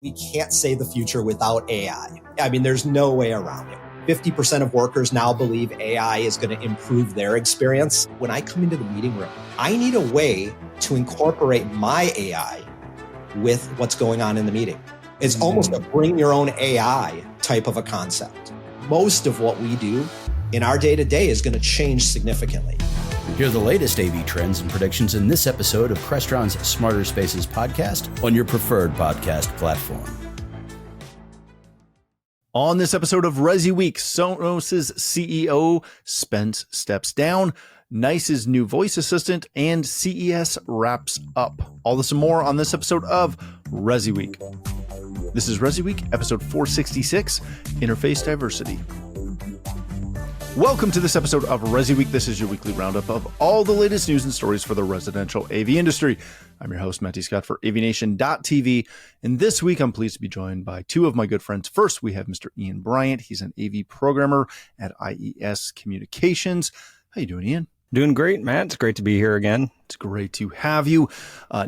We can't say the future without AI. I mean, there's no way around it. 50% of workers now believe AI is going to improve their experience. When I come into the meeting room, I need a way to incorporate my AI with what's going on in the meeting. It's almost a bring your own AI type of a concept. Most of what we do in our day-to-day is going to change significantly. Hear the latest AV trends and predictions in this episode of Crestron's Smarter Spaces podcast on your preferred podcast platform. On this episode of ResiWeek, Sonos CEO Spence steps down, NICE's new voice assistant, and CES wraps up. All this and more on this episode of ResiWeek. This is ResiWeek, episode 466, Interface Diversity. Welcome to this episode of ResiWeek. This is your weekly roundup of all the latest news and stories for the residential AV industry. I'm your host, Matty Scott for AVNation.tv, and this week I'm pleased to be joined by two of my good friends. First, we have Mr. Ian Bryant. He's an AV programmer at IES Communications. How you doing, Ian? Doing great, Matt. It's great to be here again. It's great to have you.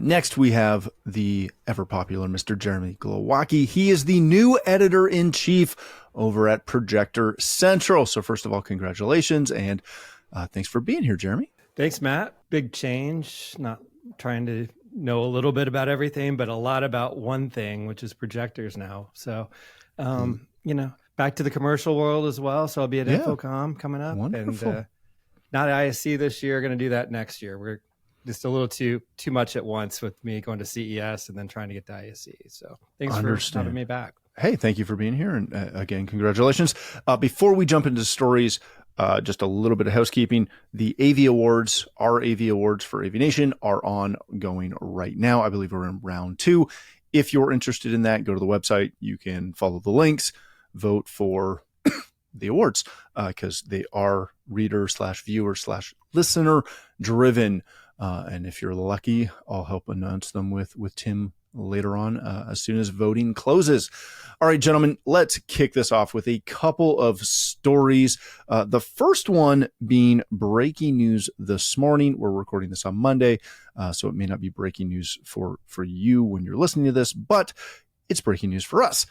Next, we have the ever-popular Mr. Jeremy Glowacki. He is the new editor-in-chief over at Projector Central. So first of all, congratulations, and thanks for being here, Jeremy. Thanks, Matt. Big change. Not trying to know a little bit about everything, but a lot about one thing, which is projectors now. So, back to the commercial world as well. So I'll be at InfoComm coming up. Wonderful. And not at ISC this year. Going to do that next year. We're just a little too much at once with me going to CES and then trying to get to ISC. So thanks for having me back. Hey, thank you for being here. And again, congratulations. Before we jump into stories, just a little bit of housekeeping. The AV Awards, our AV Awards for AVNation, are ongoing right now. I believe we're in round 2. If you're interested in that, go to the website. You can follow the links, vote for the awards, because they are reader/viewer/listener driven. And if you're lucky, I'll help announce them with Tim later on as soon as voting closes. All right, gentlemen, let's kick this off with a couple of stories. The first one being breaking news this morning. We're recording this on Monday, so it may not be breaking news for you when you're listening to this, but it's breaking news for us.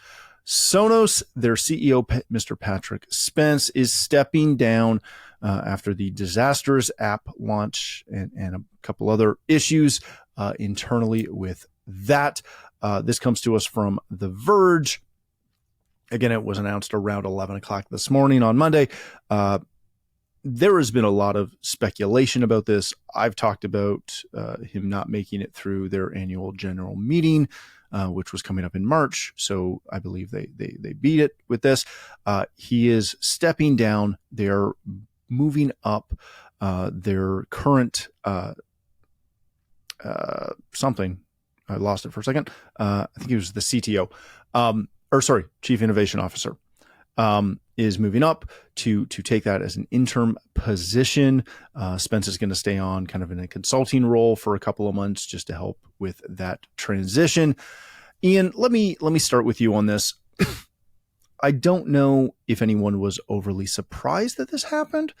Sonos, their CEO, Mr. Patrick Spence, is stepping down after the disastrous app launch and a couple other issues internally with that. This comes to us from The Verge. Again, it was announced around 11 o'clock this morning on Monday. There has been a lot of speculation about this. I've talked about him not making it through their annual general meeting, which was coming up in March. So I believe they beat it with this. He is stepping down. They're moving up their current something. I lost it for a second. I think it was the CTO, Chief Innovation Officer, is moving up to take that as an interim position. Spence is going to stay on kind of in a consulting role for a couple of months just to help with that transition. Ian, let me start with you on this. I don't know if anyone was overly surprised that this happened.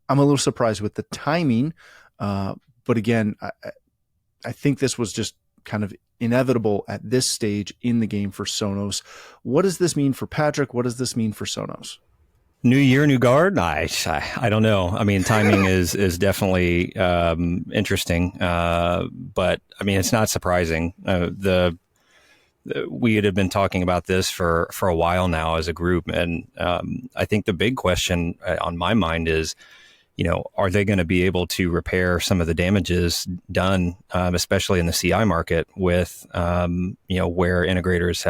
I'm a little surprised with the timing, but again, I think this was just kind of inevitable at this stage in the game for Sonos. What does this mean for Patrick? What does this mean for Sonos? New year, new guard? I don't know. I mean, timing is definitely interesting, but I mean, it's not surprising. We had been talking about this for a while now as a group, and I think the big question on my mind is, are they going to be able to repair some of the damages done, especially in the CI market with, where integrators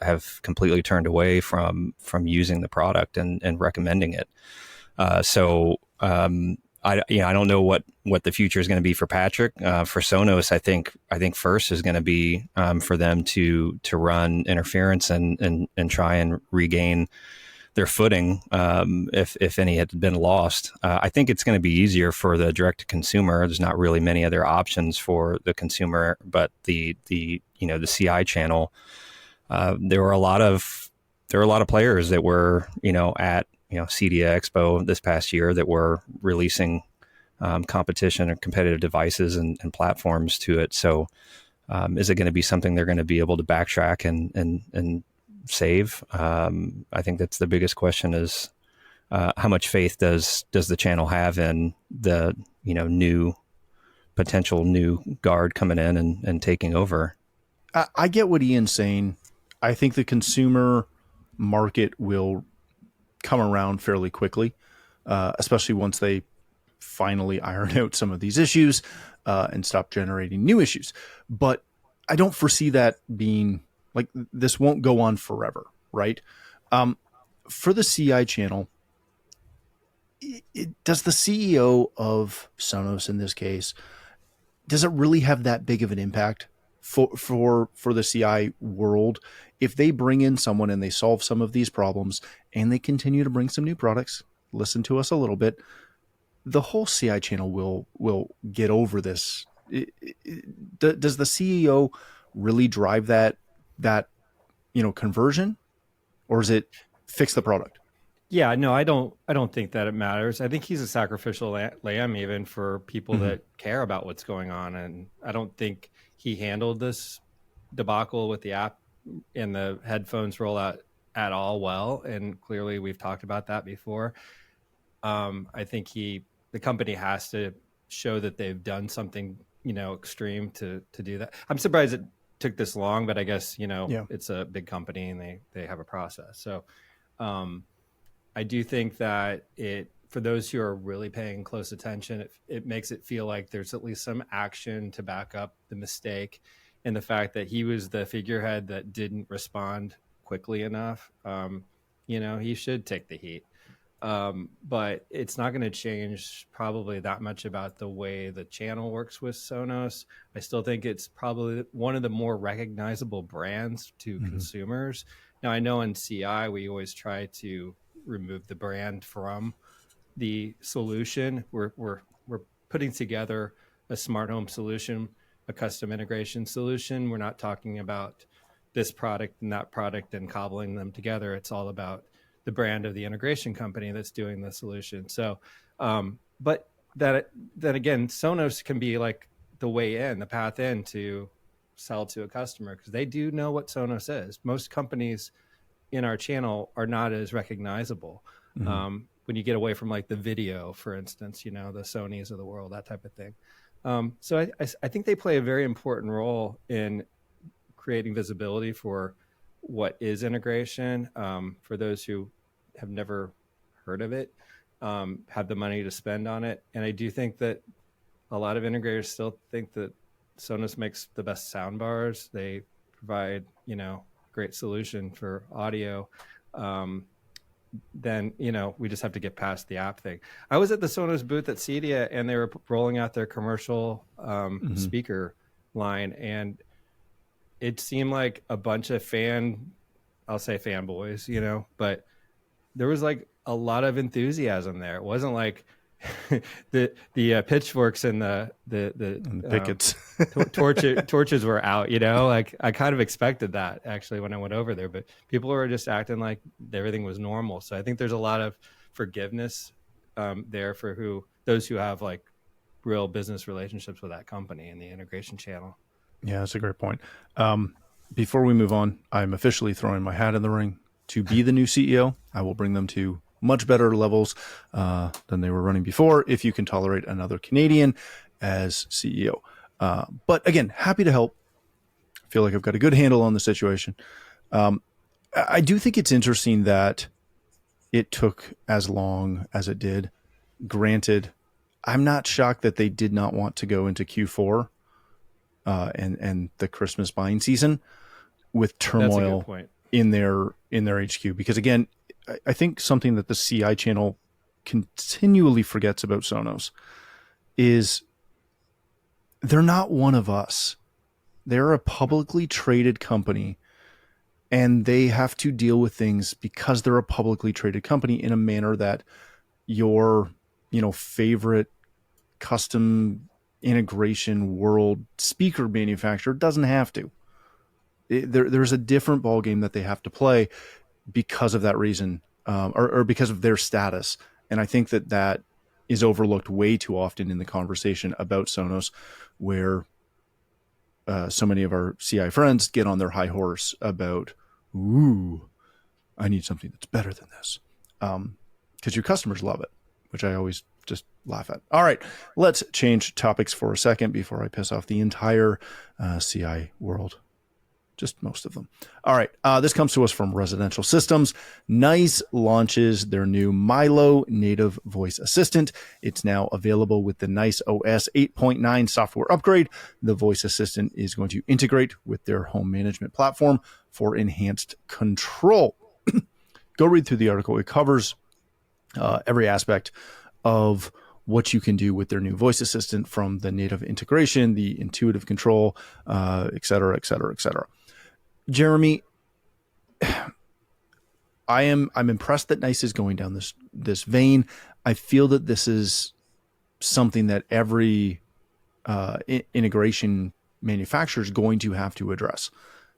have completely turned away from using the product and recommending it. I don't know what the future is going to be for Patrick. For Sonos, I think first is going to be for them to run interference and try and regain their footing, if any had been lost. I think it's going to be easier for the direct to consumer. There's not really many other options for the consumer, but the CI channel. There were a lot of players that were at CEDIA Expo this past year that were releasing competition or competitive devices and platforms to it. So Is it going to be something they're going to be able to backtrack and save? I think that's the biggest question is how much faith does the channel have in the new potential new guard coming in and taking over? I get what Ian's saying. I think the consumer market will come around fairly quickly, especially once they finally iron out some of these issues and stop generating new issues. But I don't foresee that being like this won't go on forever, right? For the CI channel, does the CEO of Sonos in this case, does it really have that big of an impact for the CI world if they bring in someone and they solve some of these problems and they continue to bring some new products, listen to us a little bit, the whole CI channel will get over this. Does the CEO really drive that conversion, or is it fix the product? Yeah, no, I don't think that it matters. I think he's a sacrificial lamb even for people that care about what's going on. And I don't think he handled this debacle with the app and the headphones rollout at all well. And clearly we've talked about that before. I think the company has to show that they've done something, extreme to do that. I'm surprised it took this long, but I guess, it's a big company and they have a process. So, I do think that for those who are really paying close attention, it makes it feel like there's at least some action to back up the mistake and the fact that he was the figurehead that didn't respond quickly enough. He should take the heat. But it's not going to change probably that much about the way the channel works with Sonos. I still think it's probably one of the more recognizable brands to consumers. Now, I know in CI, we always try to remove the brand from the solution. We're putting together a smart home solution, a custom integration solution. We're not talking about this product and that product and cobbling them together. It's all about the brand of the integration company that's doing the solution. So, but that again, Sonos can be like the way in, the path in to sell to a customer because they do know what Sonos is. Most companies in our channel are not as recognizable. When you get away from like the video, for instance, the Sonys of the world, that type of thing. So I think they play a very important role in creating visibility for what is integration. For those who have never heard of it, have the money to spend on it. And I do think that a lot of integrators still think that Sonos makes the best sound bars. They provide, great solution for audio. Then, we just have to get past the app thing. I was at the Sonos booth at CEDIA and they were rolling out their commercial speaker line. And it seemed like a bunch of I'll say fanboys, but there was like a lot of enthusiasm there. It wasn't like the pitchforks and the pickets torches were out, like I kind of expected that actually when I went over there, but people were just acting like everything was normal. So I think there's a lot of forgiveness there for those who have like real business relationships with that company and the integration channel. Yeah, that's a great point. Before we move on, I'm officially throwing my hat in the ring to be the new CEO. I will bring them to much better levels than they were running before, if you can tolerate another Canadian as CEO. But again, happy to help. I feel like I've got a good handle on the situation. I do think it's interesting that it took as long as it did. Granted, I'm not shocked that they did not want to go into Q4 and the Christmas buying season with turmoil in their HQ, because again, I think something that the CI channel continually forgets about Sonos is they're not one of us. They're a publicly traded company, and they have to deal with things because they're a publicly traded company in a manner that your, favorite custom integration world speaker manufacturer doesn't have to. There's a different ballgame that they have to play because of that reason, or because of their status. And I think that is overlooked way too often in the conversation about Sonos, where so many of our CI friends get on their high horse about, ooh, I need something that's better than this. Because your customers love it, which I always just laugh at. All right, let's change topics for a second before I piss off the entire CI world. Just most of them. All right. This comes to us from Residential Systems. NICE launches their new Mylo native voice assistant. It's now available with the NICE OS 8.9 software upgrade. The voice assistant is going to integrate with their home management platform for enhanced control. Go read through the article. It covers every aspect of what you can do with their new voice assistant, from the native integration, the intuitive control, et cetera, et cetera, et cetera. Jeremy, I'm impressed that NICE is going down this vein. I feel that this is something that every integration manufacturer is going to have to address.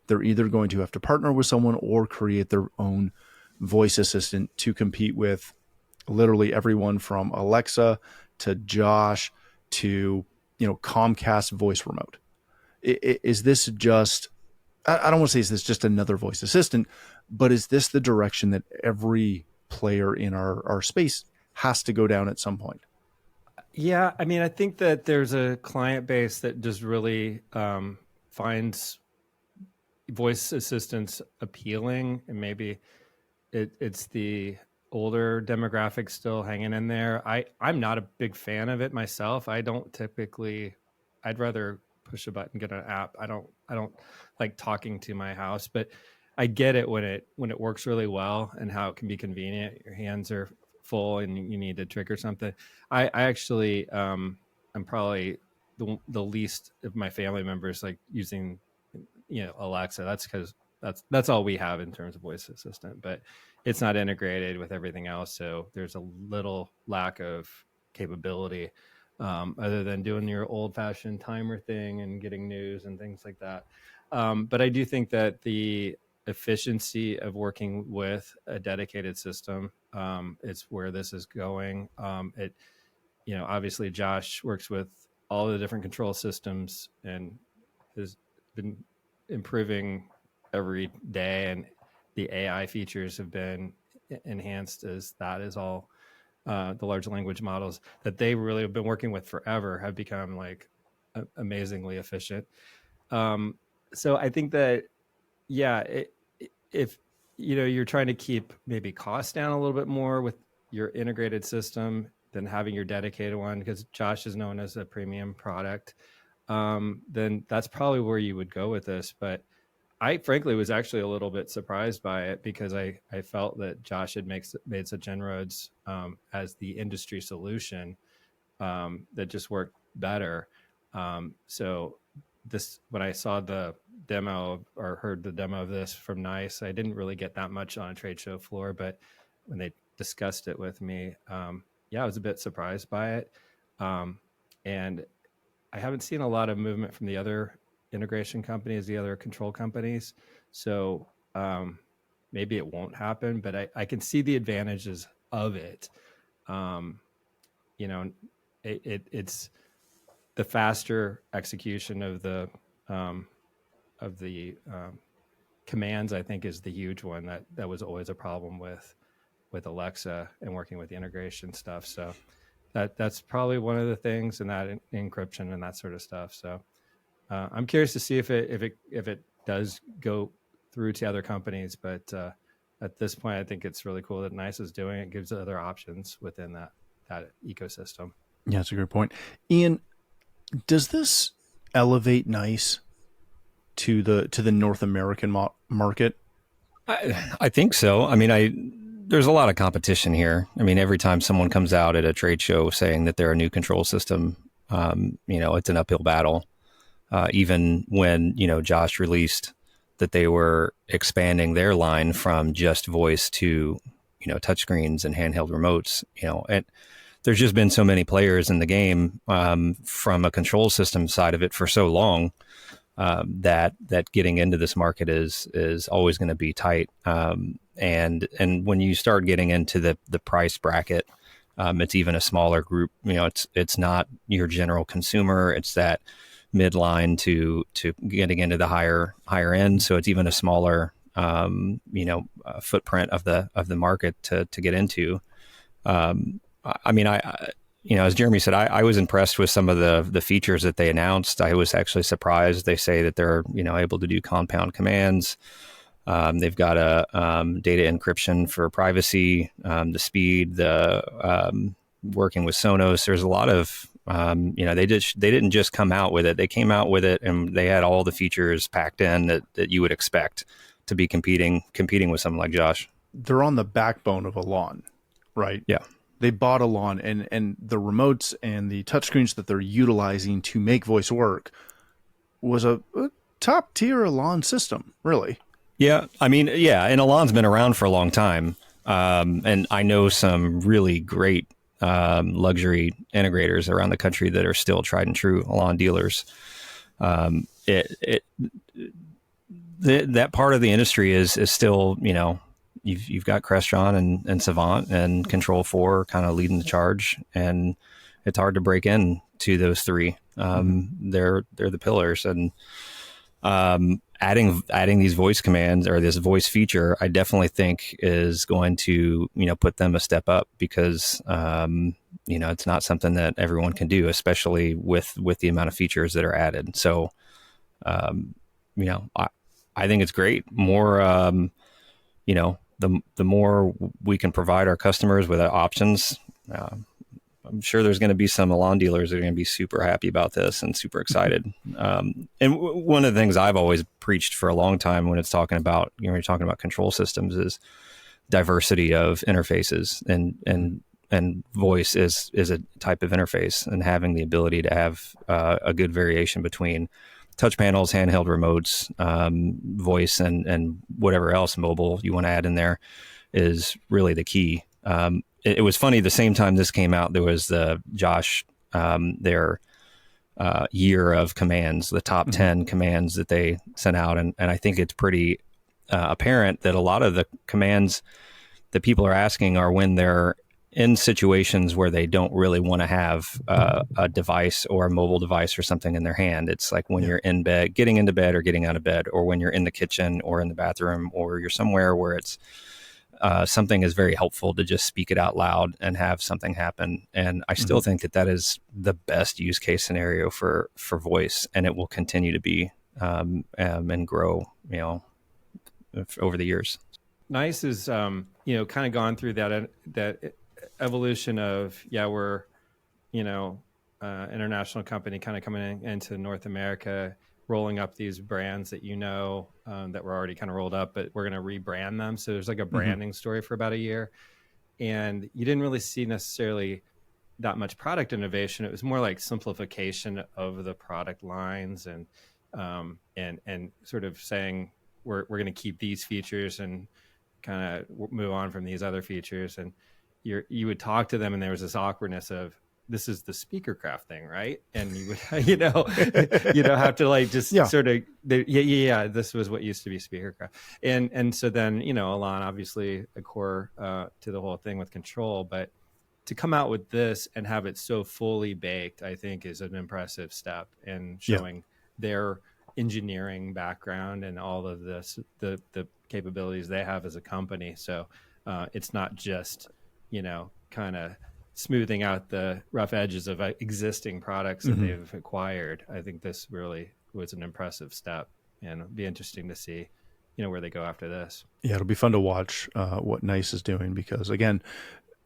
They're either going to have to partner with someone or create their own voice assistant to compete with literally everyone from Alexa to Josh to Comcast voice remote. Is this just, I don't want to say is this just another voice assistant, but is this the direction that every player in our space has to go down at some point? Yeah, I mean, I think that there's a client base that just really finds voice assistants appealing, and maybe it's the older demographic still hanging in there. I'm not a big fan of it myself. I don't typically, I'd rather push a button, get an app. I don't like talking to my house, but I get it when it works really well and how it can be convenient. Your hands are full and you need to trigger something. I actually, I'm probably the least of my family members like using, Alexa. That's because that's all we have in terms of voice assistant, but it's not integrated with everything else. So there's a little lack of capability other than doing your old fashioned timer thing and getting news and things like that. But I do think that the efficiency of working with a dedicated system, it's where this is going. Obviously Josh works with all the different control systems and has been improving every day, and the AI features have been enhanced as that is all the large language models that they really have been working with forever have become like amazingly efficient. So I think that, if you're trying to keep maybe costs down a little bit more with your integrated system than having your dedicated one, because Josh is known as a premium product, then that's probably where you would go with this. But I frankly was actually a little bit surprised by it because I felt that Josh had made such inroads as the industry solution that just worked better. So this, when I saw the demo or heard the demo of this from NICE, I didn't really get that much on a trade show floor, but when they discussed it with me, I was a bit surprised by it. And I haven't seen a lot of movement from the other integration companies, the other control companies. So maybe it won't happen, but I can see the advantages of it. It's the faster execution of the commands, I think, is the huge one that was always a problem with Alexa and working with the integration stuff. So that's probably one of the things, and that encryption and that sort of stuff. So I'm curious to see if it does go through to other companies, but at this point, I think it's really cool that NICE is doing it. It gives other options within that ecosystem. Yeah, that's a great point. Ian, does this elevate NICE to the North American market? I think so. I mean, there's a lot of competition here. I mean, every time someone comes out at a trade show saying that they're a new control system, it's an uphill battle. Even when, Josh released that they were expanding their line from just voice to, touchscreens and handheld remotes, and there's just been so many players in the game from a control system side of it for so long that getting into this market is always going to be tight. And when you start getting into the price bracket, it's even a smaller group. It's not your general consumer. It's that midline to getting into the higher end. So it's even a smaller footprint of the market to get into. I mean, as Jeremy said, I was impressed with some of the features that they announced. I was actually surprised. They say that they're able to do compound commands. They've got a data encryption for privacy, the speed, the working with Sonos. There's a lot of they didn't just come out with it. They came out with it, and they had all the features packed in that you would expect to be competing with someone like Josh. They're on the backbone of a lawn, right? Yeah. They bought a lawn, and the remotes and the touchscreens that they're utilizing to make voice work was a top tier lawn system, really. Yeah. I mean, yeah. And Elan's been around for a long time. And I know some really great luxury integrators around the country that are still tried and true Elan dealers. That part of the industry is still, you've got Crestron and Savant and Control 4 kind of leading the charge, and it's hard to break in to those three. They're the pillars, and adding these voice commands or this voice feature, I definitely think is going to, put them a step up, because, it's not something that everyone can do, especially with the amount of features that are added. So, I think it's great. More, the more we can provide our customers with options, I'm sure there's going to be some Elan dealers that are going to be super happy about this and super excited. And one of the things I've always preached for a long time when it's talking about, you're talking about control systems, is diversity of interfaces, and voice is a type of interface, and having the ability to have a good variation between touch panels, handheld remotes, voice, and whatever else mobile you want to add in there is really the key. It was funny, the same time this came out, there was their year of commands, the top 10 commands that they sent out. And I think it's pretty apparent that a lot of the commands that people are asking are when they're in situations where they don't really want to have a device or a mobile device or something in their hand. It's like when you're in bed, getting into bed or getting out of bed, or when you're in the kitchen or in the bathroom, or you're somewhere where it's something is very helpful to just speak it out loud and have something happen. And I still think that is the best use case scenario for voice, and it will continue to be and grow, over the years. Nice is, kind of gone through that evolution of, we're, international company kind of coming into North America, rolling up these brands that that were already kind of rolled up, but we're going to rebrand them. So there's like a branding story for about a year, and you didn't really see necessarily that much product innovation. It was more like simplification of the product lines, and sort of saying we're going to keep these features and kind of move on from these other features. And you would talk to them, and there was this awkwardness of, this is the Speakercraft thing, right? And you would, have to like just sort of, this was what used to be Speakercraft. And so then, Elan, obviously a core to the whole thing with control, but to come out with this and have it so fully baked, I think is an impressive step in showing their engineering background and all of this, the capabilities they have as a company. So it's not just, kind of smoothing out the rough edges of existing products that they've acquired. I think this really was an impressive step, and it'll be interesting to see, where they go after this. Yeah, it'll be fun to watch what NICE is doing, because again,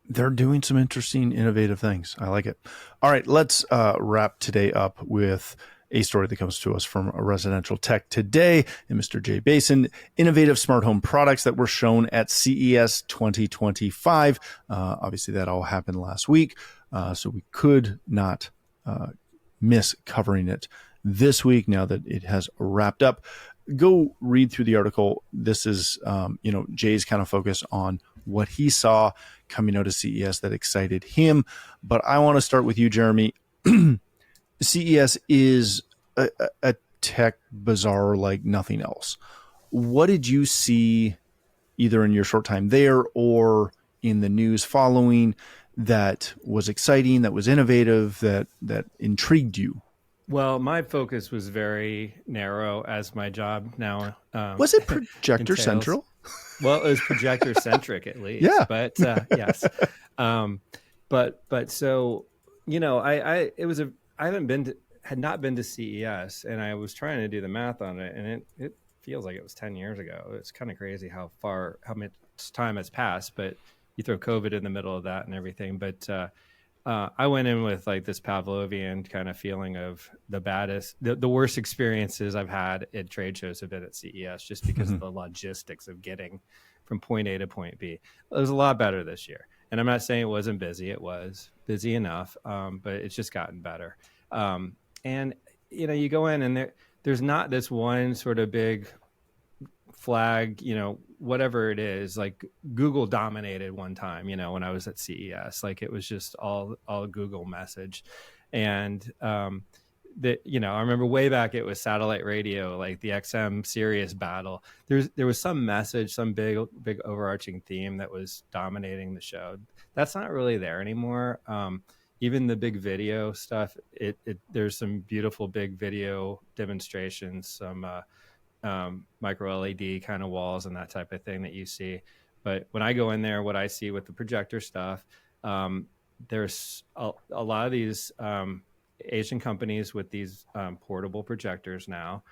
they're doing some interesting, innovative things. I like it. All right, let's wrap today up with a story that comes to us from a Residential Tech Today and Mr. Jay Basin. Innovative smart home products that were shown at CES 2025. Obviously, that all happened last week, so we could not miss covering it this week now that it has wrapped up. Go read through the article. This is, Jay's kind of focus on what he saw coming out of CES that excited him. But I want to start with you, Jeremy. CES is a tech bazaar like nothing else. What did you see either in your short time there or in the news following that was exciting, that was innovative, that intrigued you? Well, my focus was very narrow, as my job now Was it Projector entails. Central? Well, it was projector centric at least. Yeah. But yes. But so, I had not been to CES, and I was trying to do the math on it, and it feels like it was 10 years ago. It's kind of crazy how much time has passed, but you throw COVID in the middle of that and everything. But I went in with like this Pavlovian kind of feeling of the worst experiences I've had at trade shows have been at CES, just because of the logistics of getting from point A to point B. It was a lot better this year. And I'm not saying it wasn't busy. It was busy enough, but it's just gotten better. And, you go in and there's not this one sort of big flag, whatever it is. Like Google dominated one time, when I was at CES, like it was just all Google message. And I remember way back, it was satellite radio, like the XM Sirius battle. There was some message, some big overarching theme that was dominating the show. That's not really there anymore. Even the big video stuff, there's some beautiful big video demonstrations, some micro LED kind of walls and that type of thing that you see. But when I go in there, what I see with the projector stuff, there's a lot of these Asian companies with these portable projectors now.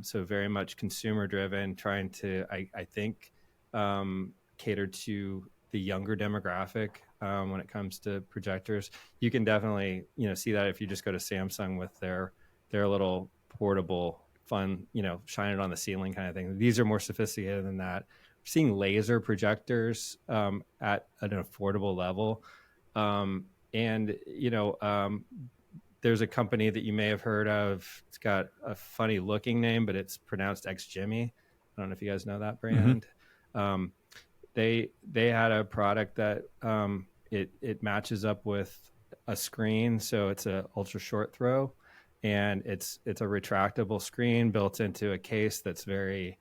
So very much consumer driven, trying to, I think, cater to the younger demographic when it comes to projectors. You can definitely, see that if you just go to Samsung with their little portable fun, shine it on the ceiling kind of thing. These are more sophisticated than that. We're seeing laser projectors at an affordable level. There's a company that you may have heard of. It's got a funny looking name, but it's pronounced X Jimmy. I don't know if you guys know that brand. Mm-hmm. They had a product that it matches up with a screen. So it's a ultra short throw, and it's a retractable screen built into a case that's very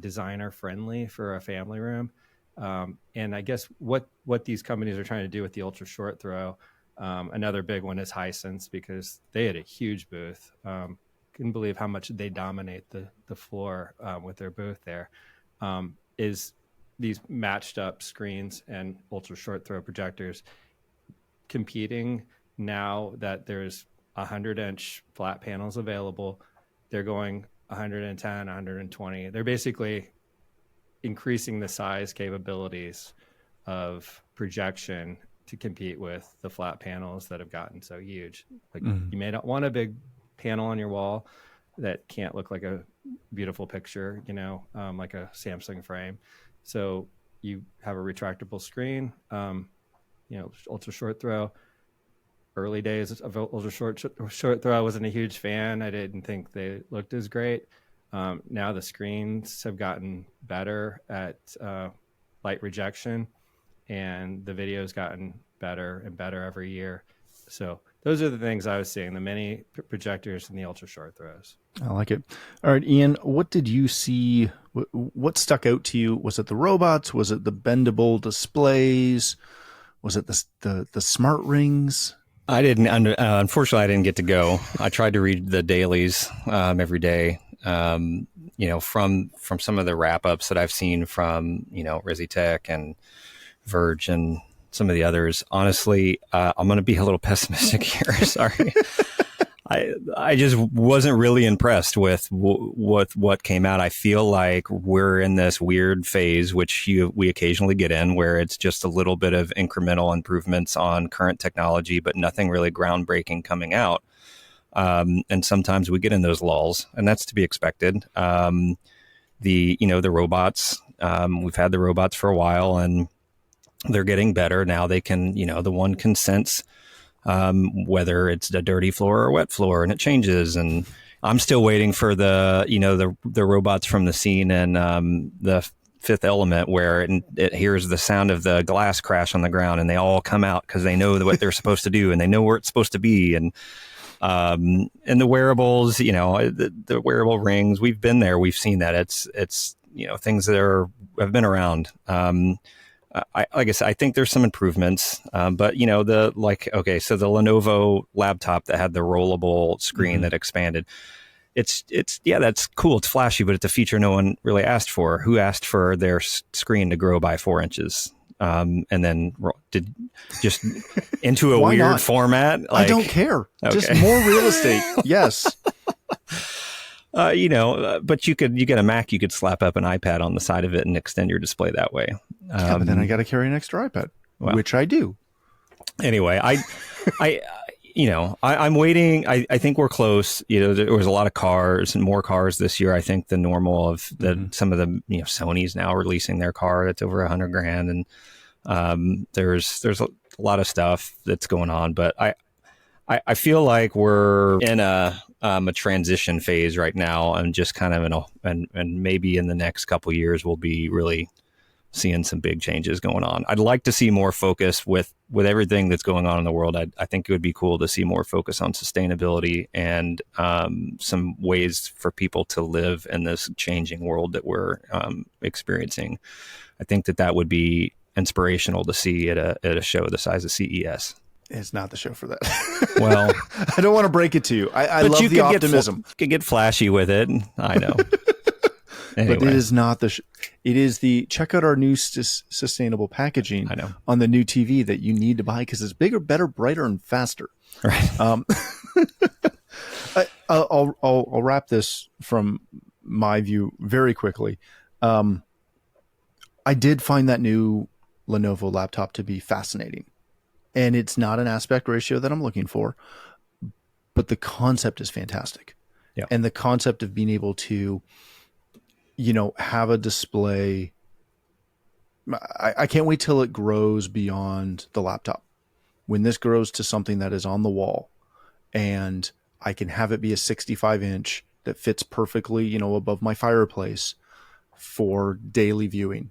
designer friendly for a family room. And I guess what these companies are trying to do with the ultra short throw, another big one is Hisense, because they had a huge booth. Couldn't believe how much they dominate the floor with their booth there. Is these matched up screens and ultra short throw projectors competing now that there's 100-inch flat panels available. They're going 110, 120. They're basically increasing the size capabilities of projection to compete with the flat panels that have gotten so huge. Like you may not want a big panel on your wall that can't look like a beautiful picture, like a Samsung frame. So you have a retractable screen, ultra short throw. Early days of ultra short throw, I wasn't a huge fan. I didn't think they looked as great. Now the screens have gotten better at light rejection, and the video's gotten better and better every year. So those are the things I was seeing, the mini projectors and the ultra short throws. I like it. All right, Ian, what did you see? What stuck out to you? Was it the robots? Was it the bendable displays? Was it the smart rings? I didn't. Unfortunately, I didn't get to go. I tried to read the dailies every day. From some of the wrap ups that I've seen from ResiTech and Verge and some of the others. Honestly, I'm going to be a little pessimistic here. Sorry. I just wasn't really impressed with what came out. I feel like we're in this weird phase, which we occasionally get in, where it's just a little bit of incremental improvements on current technology, but nothing really groundbreaking coming out. And sometimes we get in those lulls, and that's to be expected. The robots, we've had the robots for a while, and they're getting better. Now they can, the one can sense whether it's a dirty floor or a wet floor, and it changes. And I'm still waiting for the robots from the scene and the Fifth Element, where it hears the sound of the glass crash on the ground, and they all come out because they know what they're supposed to do, and they know where it's supposed to be. And the wearables, the wearable rings, we've been there, we've seen that. It's things that have been around. like I said, I think there's some improvements, but so the Lenovo laptop that had the rollable screen that expanded, it's that's cool. It's flashy, but it's a feature no one really asked for. Who asked for their screen to grow by 4 inches? And then did just into a weird not? format. I don't care. Okay. Just more real estate. Yes. But you get a Mac, you could slap up an iPad on the side of it and extend your display that way. Yeah, but then I got to carry an extra iPad, which I do. Anyway, I'm waiting. I think we're close. There was a lot of cars and more cars this year, I think, than normal of some of the, Sony's now releasing their car that's over $100,000. And there's a lot of stuff that's going on, but I feel like we're in a transition phase right now, and just kind of and maybe in the next couple of years, we'll be really seeing some big changes going on. I'd like to see more focus with everything that's going on in the world. I think it would be cool to see more focus on sustainability and some ways for people to live in this changing world that we're experiencing. I think that would be inspirational to see at a show the size of CES. It's not the show for that. Well, I don't want to break it to you. I love the optimism. You can get flashy with it. I know. Anyway. But it is not the it is the check out our new sustainable packaging I know. On the new TV that you need to buy because it's bigger, better, brighter, and faster. Right. I'll wrap this from my view very quickly. I did find that new Lenovo laptop to be fascinating, and it's not an aspect ratio that I'm looking for, but the concept is fantastic. Yeah. And the concept of being able to have a display. I can't wait till it grows beyond the laptop. When this grows to something that is on the wall and I can have it be a 65-inch that fits perfectly, above my fireplace for daily viewing.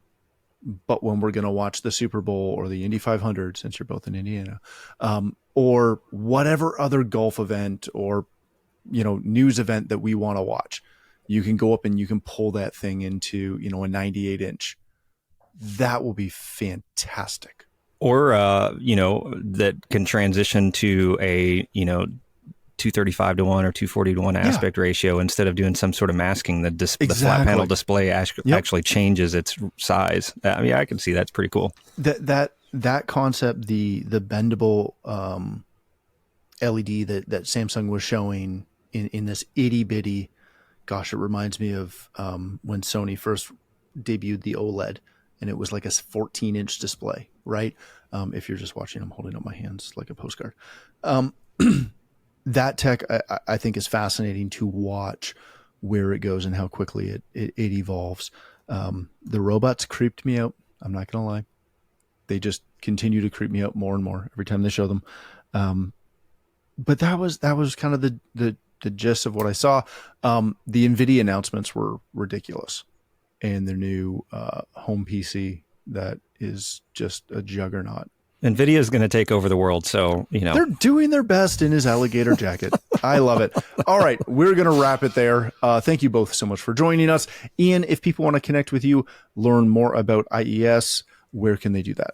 But when we're going to watch the Super Bowl or the Indy 500, since you're both in Indiana, or whatever other golf event or, news event that we want to watch, you can go up and you can pull that thing into, a 98-inch. That will be fantastic. Or, that can transition to a, 235 to 1 or 240 to 1 aspect ratio instead of doing some sort of masking. The flat panel display actually changes its size. I can see that's pretty cool. That concept, the bendable LED that Samsung was showing in this itty bitty. Gosh, it reminds me of when Sony first debuted the OLED, and it was like a 14-inch display, right? If you're just watching, I'm holding up my hands like a postcard. That tech, I think, is fascinating to watch where it goes and how quickly it evolves. The robots creeped me out. I'm not going to lie. They just continue to creep me out more and more every time they show them. But that was kind of the gist of what I saw. The NVIDIA announcements were ridiculous, and their new home PC that is just a juggernaut. NVIDIA is going to take over the world, so they're doing their best in his alligator jacket. I love it. All right, we're going to wrap it there. Thank you both so much for joining us. Ian, if people want to connect with you, learn more about IES, where can they do that?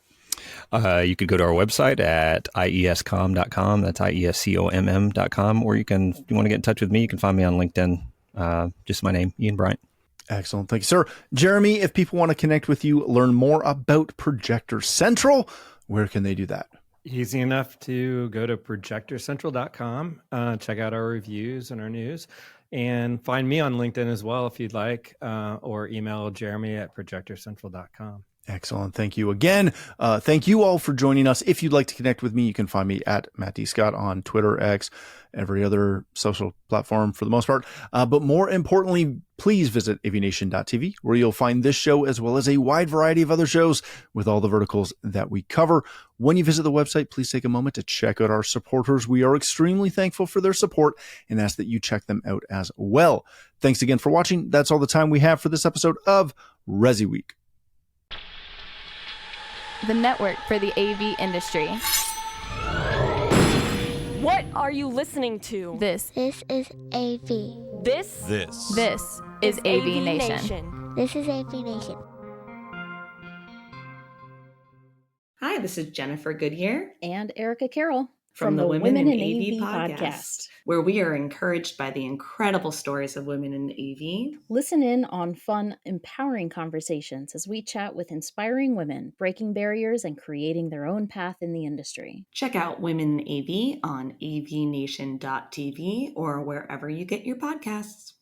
You could go to our website at iescom.com. That's iescomm.com. Or if you want to get in touch with me, you can find me on LinkedIn. Just my name, Ian Bryant. Excellent. Thank you, sir. Jeremy, if people want to connect with you, learn more about Projector Central, where can they do that? Easy enough to go to projectorcentral.com, check out our reviews and our news, and find me on LinkedIn as well if you'd like, or email Jeremy at projectorcentral.com. Excellent. Thank you again. Thank you all for joining us. If you'd like to connect with me, you can find me at Matt D. Scott on Twitter, X, every other social platform for the most part. But more importantly, please visit AVNation.tv, where you'll find this show as well as a wide variety of other shows with all the verticals that we cover. When you visit the website, please take a moment to check out our supporters. We are extremely thankful for their support and ask that you check them out as well. Thanks again for watching. That's all the time we have for this episode of ResiWeek, the network for the AV industry. What are you listening to? This is AV. This is AVNation. This is AVNation. Hi, this is Jennifer Goodyear and Erica Carroll from the Women in AV podcast, where we are encouraged by the incredible stories of women in AV. Listen in on fun, empowering conversations as we chat with inspiring women, breaking barriers and creating their own path in the industry. Check out Women in AV on avnation.tv or wherever you get your podcasts.